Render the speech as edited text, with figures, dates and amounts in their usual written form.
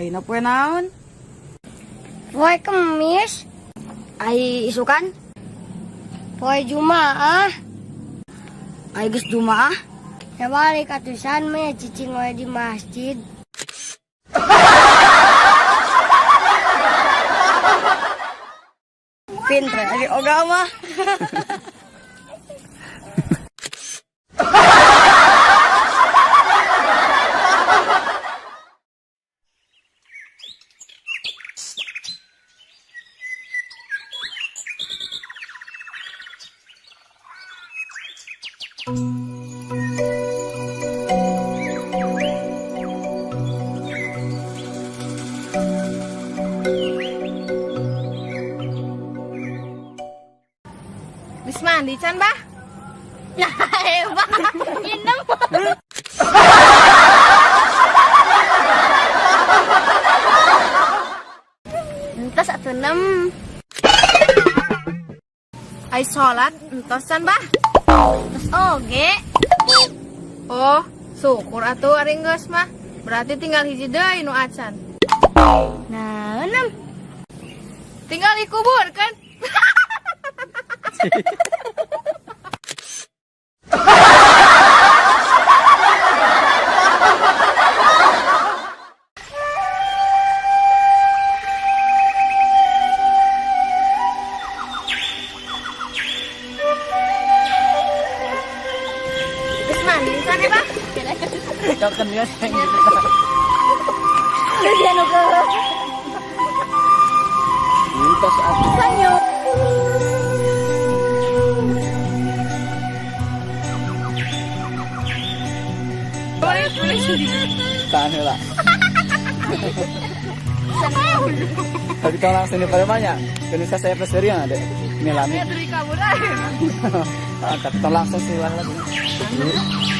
Ayeuna poe naon? Poe Kemis. Ai isukan? Poe Jumaah. Ai geus Jumaah? Ya balik atusan me cicing we di masjid. Pinter ari oga mah. Bis mandi can bah? Nah, hebat. Inem. Entos atuh 6. Ai sholat entos can bah? Terus oge. Oh, syukur atuh ari geus mah. Berarti tinggal hiji deui nu acan. Nah, 6. Tinggal dikubur kan? Bis mandi can ya bah? Doken geus yang gitu. Dia nu ke Mintos atuh. sanyo. Taan heula. Tapi tong langsung di Palembang keun ka saya peserian ade. Ini lami. Dari kabur aja. Tapi tong langsung sih lagi.